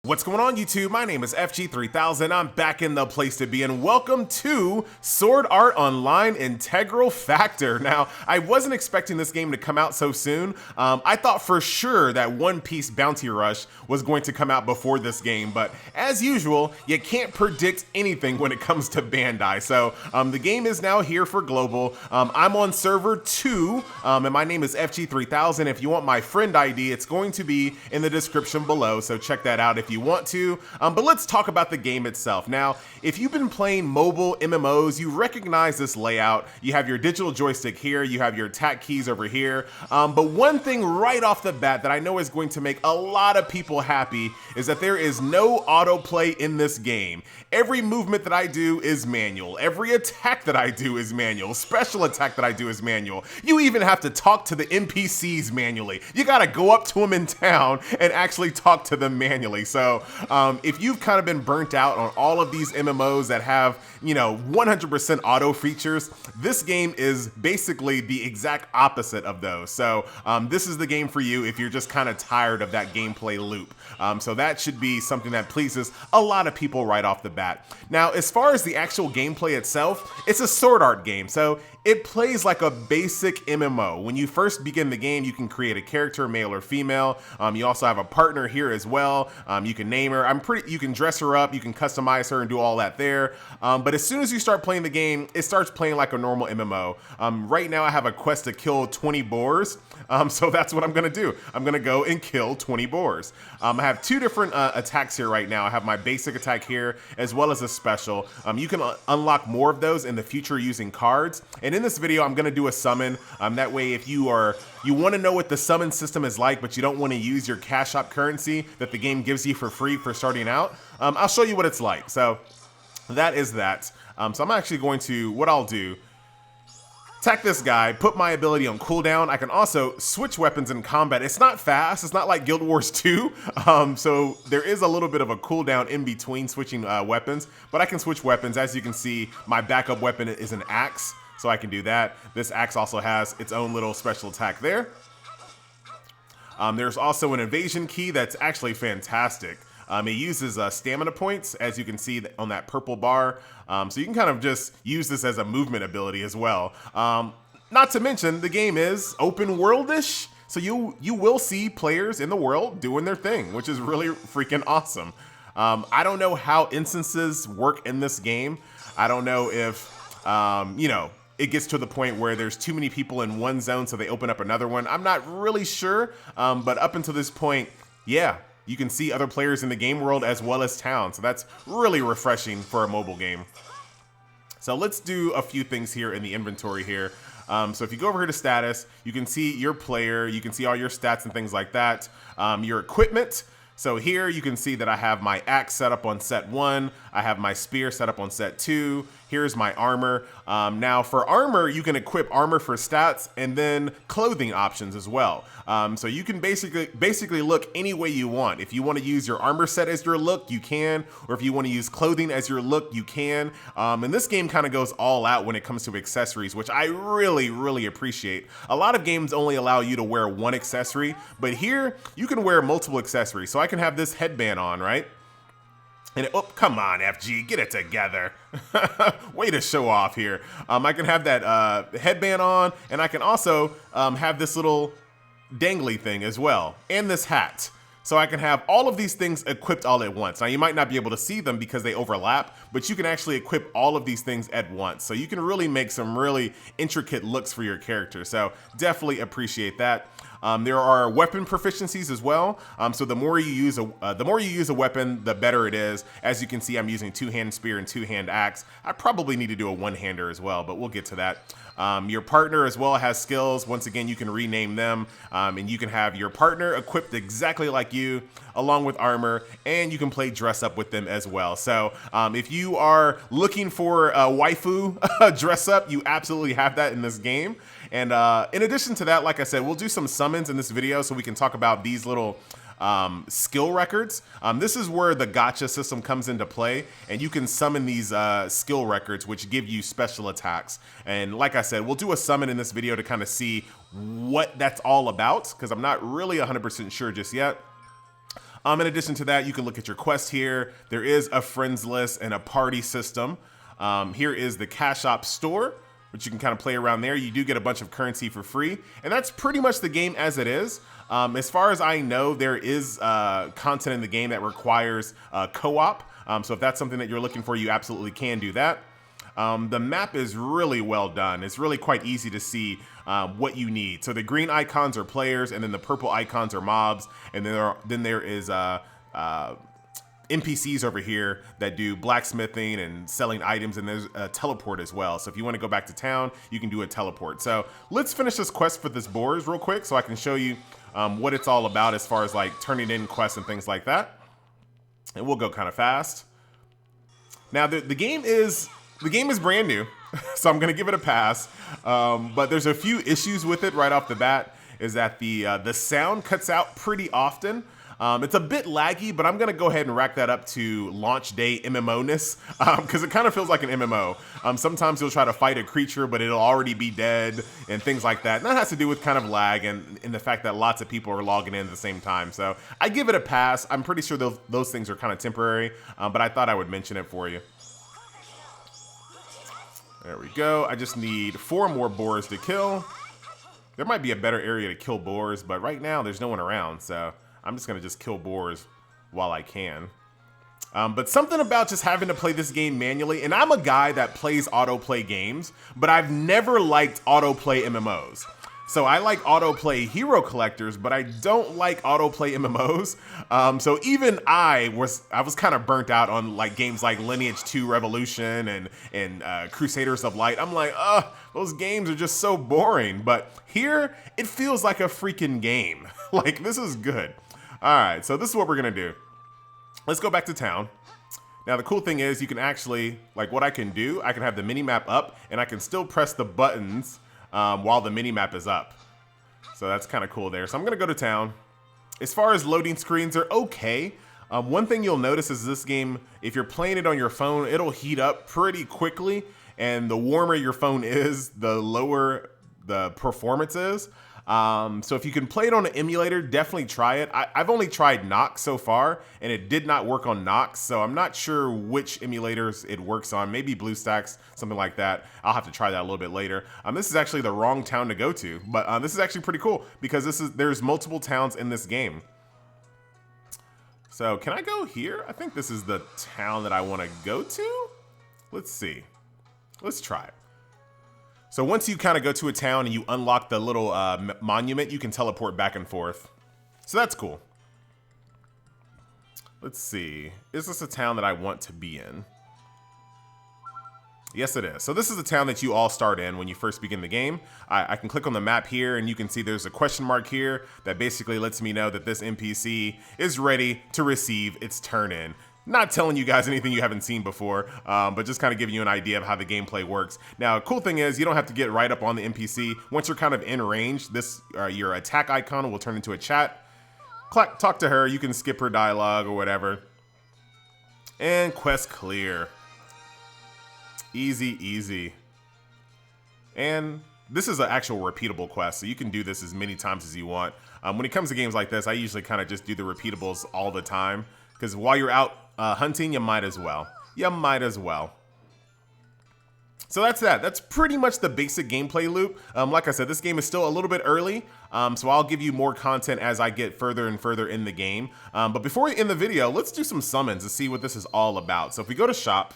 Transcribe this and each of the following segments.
What's going on, YouTube? My name is FG3000. I'm back in the place to be, and welcome to Sword Art Online Integral Factor. Now, I wasn't expecting this game to come out so soon. I thought for sure that One Piece Bounty Rush was going to come out before this game, but as usual, you can't predict anything when it comes to Bandai. So the game is now here for global. I'm on server 2, and my name is FG3000. If you want my friend ID, it's going to be in the description below, so check that out if you want to. But let's talk about the game itself. Now, if you've been playing mobile MMOs, you recognize this layout. You have your digital joystick here, you have your attack keys over here. But one thing right off the bat that I know is going to make a lot of people happy is that there is no autoplay in this game. Every movement that I do is manual. Every attack that I do is manual. Special attack that I do is manual. You even have to talk to the NPCs manually. You gotta go up to them in town and actually talk to them manually. So if you've kind of been burnt out on all of these MMOs that have, 100% auto features, this game is basically the exact opposite of those. So this is the game for you if you're just kind of tired of that gameplay loop. So that should be something that pleases a lot of people right off the bat. Now, as far as the actual gameplay itself, it's a sword art game. So it plays like a basic MMO. When you first begin the game, you can create a character, male or female. You also have a partner here as well. You can name her. You can dress her up. You can customize her and do all that there. But as soon as you start playing the game, it starts playing like a normal MMO. Right now, I have a quest to kill 20 boars. So that's what I'm gonna do. I'm gonna go and kill 20 boars. I have two different attacks here right now. I have my basic attack here as well as a special. You can unlock more of those in the future using cards. And in this video, I'm gonna do a summon. That way, if you want to know what the summon system is like, but you don't want to use your cash shop currency that the game gives you for free for starting out, I'll show you what it's like. So that is that. So I'm actually going to, what I'll do, attack this guy, put my ability on cooldown. I can also switch weapons in combat. It's not fast. It's not like Guild Wars 2. So there is a little bit of a cooldown in between switching weapons, but I can switch weapons. As you can see, my backup weapon is an axe, so I can do that. This axe also has its own little special attack there. There's also an evasion key that's actually fantastic. It uses stamina points, as you can see on that purple bar. So you can kind of just use this as a movement ability as well. Not to mention, the game is open world-ish, so you will see players in the world doing their thing, which is really freaking awesome. I don't know how instances work in this game. I don't know if, it gets to the point where there's too many people in one zone, so they open up another one. I'm not really sure, but up until this point, yeah. You can see other players in the game world as well as town. So that's really refreshing for a mobile game. So let's do a few things here in the inventory here. So if you go over here to status, you can see your player, you can see all your stats and things like that. Your equipment. So here you can see that I have my axe set up on set 1. I have my spear set up on set 2. Here's my armor. Now for armor, you can equip armor for stats and then clothing options as well. So you can basically look any way you want. If you want to use your armor set as your look, you can. Or if you want to use clothing as your look, you can. And this game kind of goes all out when it comes to accessories, which I really, really appreciate. A lot of games only allow you to wear one accessory, but here you can wear multiple accessories. So I can have this headband on, right? And oh, come on, FG, get it together. Way to show off here. I can have that headband on, and I can also have this little dangly thing as well, and this hat. So I can have all of these things equipped all at once. Now, you might not be able to see them because they overlap, but you can actually equip all of these things at once. So you can really make some really intricate looks for your character. So definitely appreciate that. There are weapon proficiencies as well. So the more you use a weapon, the better it is. As you can see, I'm using two-hand spear and two-hand axe. I probably need to do a one-hander as well, but we'll get to that. Your partner as well has skills. Once again, you can rename them, and you can have your partner equipped exactly like you, along with armor, and you can play dress up with them as well. So if you are looking for a waifu dress up, you absolutely have that in this game. And in addition to that, like I said, we'll do some summons in this video so we can talk about these little skill records. This is where the gacha system comes into play, and you can summon these skill records, which give you special attacks. And like I said, we'll do a summon in this video to kind of see what that's all about, because I'm not really 100% sure just yet. In addition to that, you can look at your quest here. There is a friends list and a party system. Here is the cash shop store, which you can kind of play around there. You do get a bunch of currency for free, and that's pretty much the game as it is. As far as I know, there is content in the game that requires co-op. So if that's something that you're looking for, you absolutely can do that. The map is really well done. It's really quite easy to see what you need. So the green icons are players, and then the purple icons are mobs, and then there is NPCs over here that do blacksmithing and selling items, and there's a teleport as well. So if you want to go back to town, you can do a teleport. So let's finish this quest for this boars real quick so I can show you what it's all about as far as like turning in quests and things like that. And we'll go kind of fast. Now the game is brand new, so I'm gonna give it a pass. But there's a few issues with it right off the bat. Is that the sound cuts out pretty often. It's a bit laggy, but I'm gonna go ahead and rack that up to launch day MMO-ness, because it kind of feels like an MMO. Sometimes you'll try to fight a creature, but it'll already be dead and things like that. And that has to do with kind of lag and the fact that lots of people are logging in at the same time. So I give it a pass. I'm pretty sure those things are kind of temporary, but I thought I would mention it for you. There we go. I just need 4 more boars to kill. There might be a better area to kill boars, but right now there's no one around, so I'm just gonna just kill boars while I can. But something about just having to play this game manually, and I'm a guy that plays autoplay games, but I've never liked autoplay MMOs. So I like autoplay hero collectors, but I don't like autoplay MMOs. So even I was kind of burnt out on like games like Lineage 2 Revolution and Crusaders of Light. I'm like, those games are just so boring. But here, it feels like a freaking game. Like, this is good. All right, so this is what we're gonna do. Let's go back to town. Now, the cool thing is you can actually, like what I can do, I can have the mini map up and I can still press the buttons while the mini map is up. So that's kind of cool there. So I'm gonna go to town. As far as loading screens, they're okay. One thing you'll notice is this game, if you're playing it on your phone, it'll heat up pretty quickly. And the warmer your phone is, the lower the performance is. So if you can play it on an emulator, definitely try it. I've only tried Nox so far, and it did not work on Nox, so I'm not sure which emulators it works on. Maybe BlueStacks, something like that. I'll have to try that a little bit later. This is actually the wrong town to go to, but this is actually pretty cool because there's multiple towns in this game. So can I go here? I think this is the town that I want to go to. Let's see. Let's try it. So once you kind of go to a town and you unlock the little monument, you can teleport back and forth. So that's cool. Let's see. Is this a town that I want to be in? Yes, it is. So this is the town that you all start in when you first begin the game. I can click on the map here and you can see there's a question mark here that basically lets me know that this NPC is ready to receive its turn in. Not telling you guys anything you haven't seen before, but just kind of giving you an idea of how the gameplay works. Now, cool thing is you don't have to get right up on the NPC. Once you're kind of in range, your attack icon will turn into a chat. Talk to her, you can skip her dialogue or whatever. And quest clear. Easy, easy. And this is an actual repeatable quest, so you can do this as many times as you want. When it comes to games like this, I usually kind of just do the repeatables all the time, because while you're out hunting, you might as well. You might as well. So that's that. That's pretty much the basic gameplay loop. Like I said, this game is still a little bit early, so I'll give you more content as I get further and further in the game. But before we end the video, let's do some summons to see what this is all about. So if we go to shop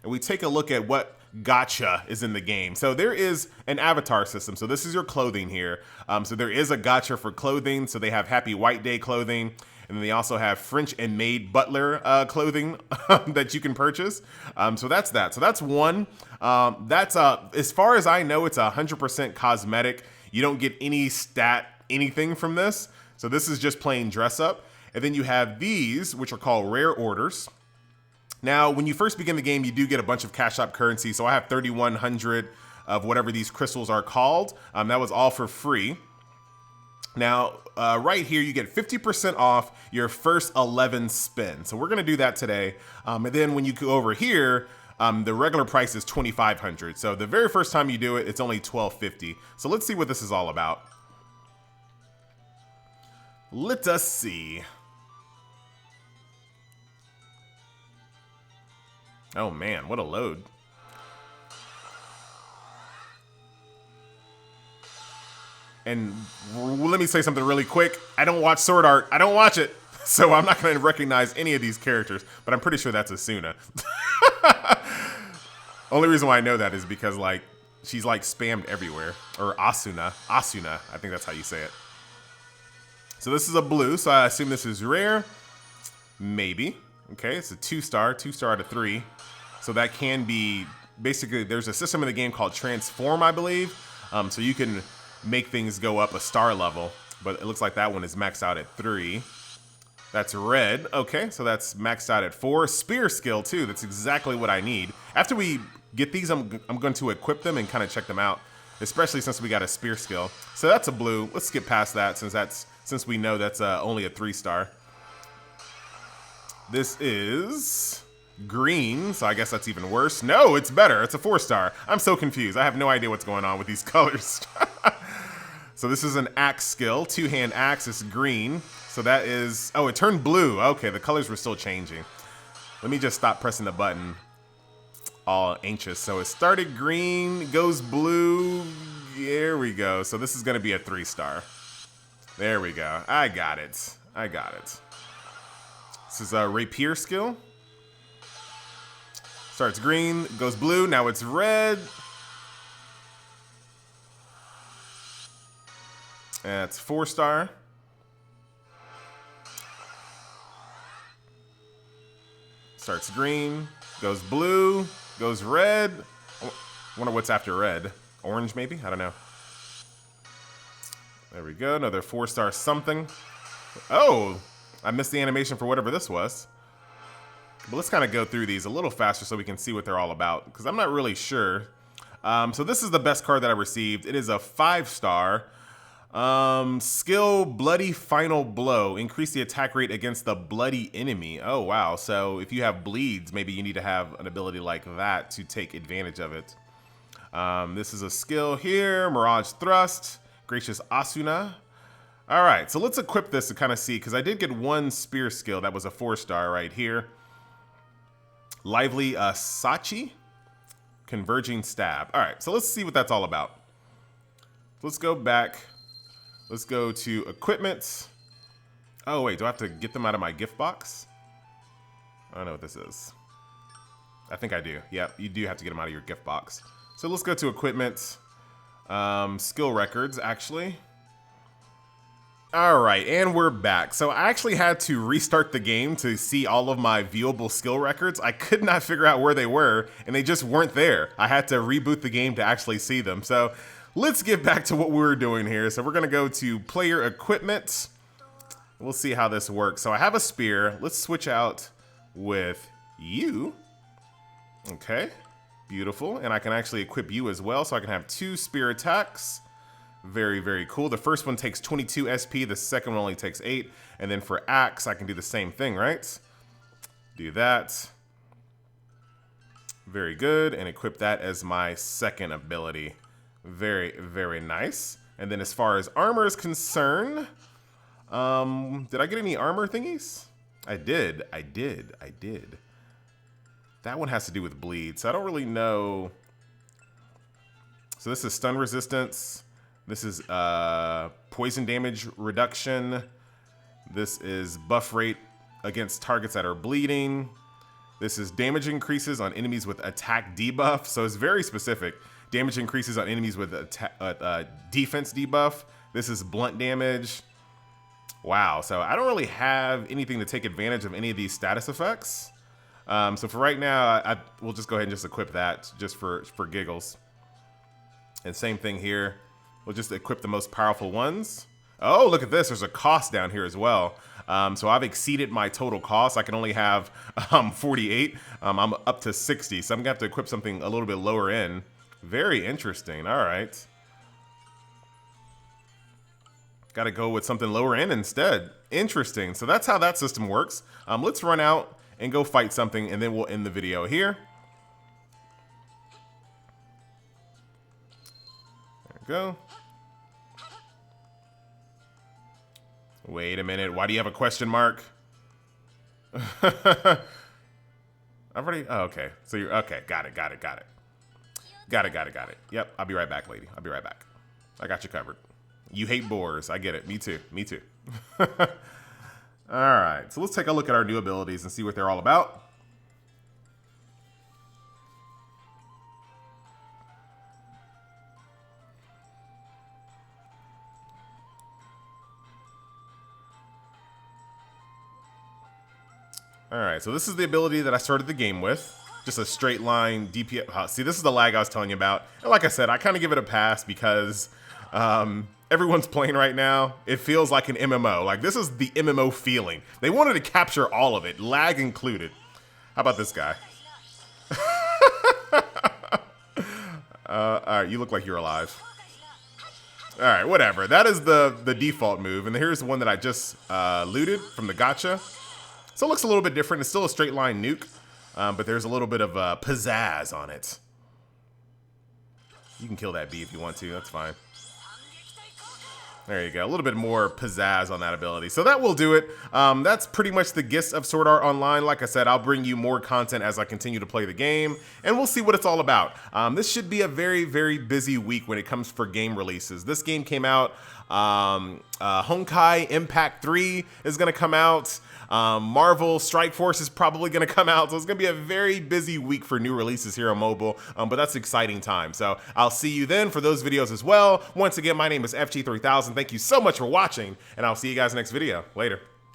and we take a look at what gacha is in the game. So there is an avatar system. So this is your clothing here. So there is a gacha for clothing. So they have Happy White Day clothing. And then they also have French and Maid Butler clothing that you can purchase. So that's that. So that's one. As far as I know, it's 100% cosmetic. You don't get any anything from this. So this is just plain dress up. And then you have these, which are called rare orders. Now, when you first begin the game, you do get a bunch of cash shop currency. So I have 3,100 of whatever these crystals are called. That was all for free. Now, right here, you get 50% off your first 11 spins. So we're gonna do that today. And then when you go over here, the regular price is 2,500. So the very first time you do it, it's only 1,250. So let's see what this is all about. Let us see. Oh man, what a load. And let me say something really quick. I don't watch Sword Art. I don't watch it. So I'm not going to recognize any of these characters, but I'm pretty sure that's Asuna. Only reason why I know that is because, like, she's, like, spammed everywhere. Or Asuna. Asuna. I think that's how you say it. So this is a blue, so I assume this is rare. Maybe. Okay, it's a 2-star. 2-star out of 3. So that can be... Basically, there's a system in the game called Transform, I believe. So you can make things go up a star level. But it looks like that one is maxed out at 3. That's red. Okay, so that's maxed out at 4. Spear skill, too. That's exactly what I need. After we get these, I'm going to equip them and kind of check them out, especially since we got a spear skill. So that's a blue. Let's skip past that since we know that's only a 3-star. This is green, so I guess that's even worse. No, it's better. It's a 4-star. I'm so confused. I have no idea what's going on with these colors. So this is an axe skill. 2-hand axe is green. So that is... Oh, it turned blue. Okay, the colors were still changing. Let me just stop pressing the button. All anxious. So it started green, goes blue. There we go. So this is going to be a 3-star. There we go. I got it. I got it. This is a rapier skill. Starts green, goes blue. Now it's red. That's 4-star. Starts green, goes blue, goes red. I wonder what's after red. Orange, maybe? I don't know. There we go. Another 4-star something. Oh, I missed the animation for whatever this was. But let's kind of go through these a little faster so we can see what they're all about, because I'm not really sure. So this is the best card that I received. It is a 5-star. Skill Bloody Final Blow. Increase the attack rate against the bloody enemy. Oh, wow. So if you have bleeds, maybe you need to have an ability like that to take advantage of it. This is a skill here. Mirage Thrust. Gracious Asuna. All right, so let's equip this to kind of see, because I did get one spear skill. That was a 4-star right here. Lively Sachi. Converging Stab. All right, so let's see what that's all about. Let's go back. Let's go to equipment. Oh, wait, do I have to get them out of my gift box? I don't know what this is. I think I do. Yeah, you do have to get them out of your gift box. So let's go to equipment. Skill records, actually. All right, and we're back. So I actually had to restart the game to see all of my viewable skill records. I could not figure out where they were, and they just weren't there. I had to reboot the game to actually see them. So let's get back to what we were doing here. So we're gonna go to player equipment. We'll see how this works. So I have a spear. Let's switch out with you. Okay, beautiful. And I can actually equip you as well, so I can have 2 spear attacks. Very, very cool. The first one takes 22 SP, the second one only takes 8. And then for axe, I can do the same thing, right? Do that. Very good. And equip that as my second ability. Very, very nice. And then as far as armor is concerned, did I get any armor thingies? I did. That one has to do with bleed, so I don't really know. So this is stun resistance. This is poison damage reduction. This is buff rate against targets that are bleeding. This is damage increases on enemies with attack debuff. So it's very specific. Damage increases on enemies with defense debuff. This is blunt damage. Wow, so I don't really have anything to take advantage of any of these status effects. So for right now, we'll just go ahead and just equip that just for giggles. And same thing here. We'll just equip the most powerful ones. Oh, look at this. There's a cost down here as well. So I've exceeded my total cost. I can only have 48. I'm up to 60. So I'm going to have to equip something a little bit lower in. Very interesting. All right. Got to go with something lower in instead. Interesting. So that's how that system works. Let's run out and go fight something, and then we'll end the video here. There we go. Wait a minute. Why do you have a question mark? I've already, oh, okay. So you're, okay, got it. Yep, I'll be right back, lady. I'll be right back. I got you covered. You hate boars. I get it. Me too. All right, so let's take a look at our new abilities and see what they're all about. All right, so this is the ability that I started the game with. Just a straight line DPS. See, this is the lag I was telling you about. And like I said, I kind of give it a pass because everyone's playing right now. It feels like an MMO. Like, this is the MMO feeling. They wanted to capture all of it, lag included. How about this guy? All right, you look like you're alive. All right, whatever. That is the default move. And here's the one that I just looted from the gacha. So it looks a little bit different. It's still a straight line nuke, but there's a little bit of pizzazz on it. You can kill that bee if you want to. That's fine. There you go. A little bit more pizzazz on that ability. So that will do it. That's pretty much the gist of Sword Art Online. Like I said, I'll bring you more content as I continue to play the game, and we'll see what it's all about. This should be a very, very busy week when it comes for game releases. This game came out. Honkai Impact 3 is going to come out. Marvel Strike Force is probably going to come out. So it's going to be a very busy week for new releases here on mobile. But that's exciting time. So I'll see you then for those videos as well. Once again, my name is FG3000. Thank you so much for watching, and I'll see you guys next video. Later.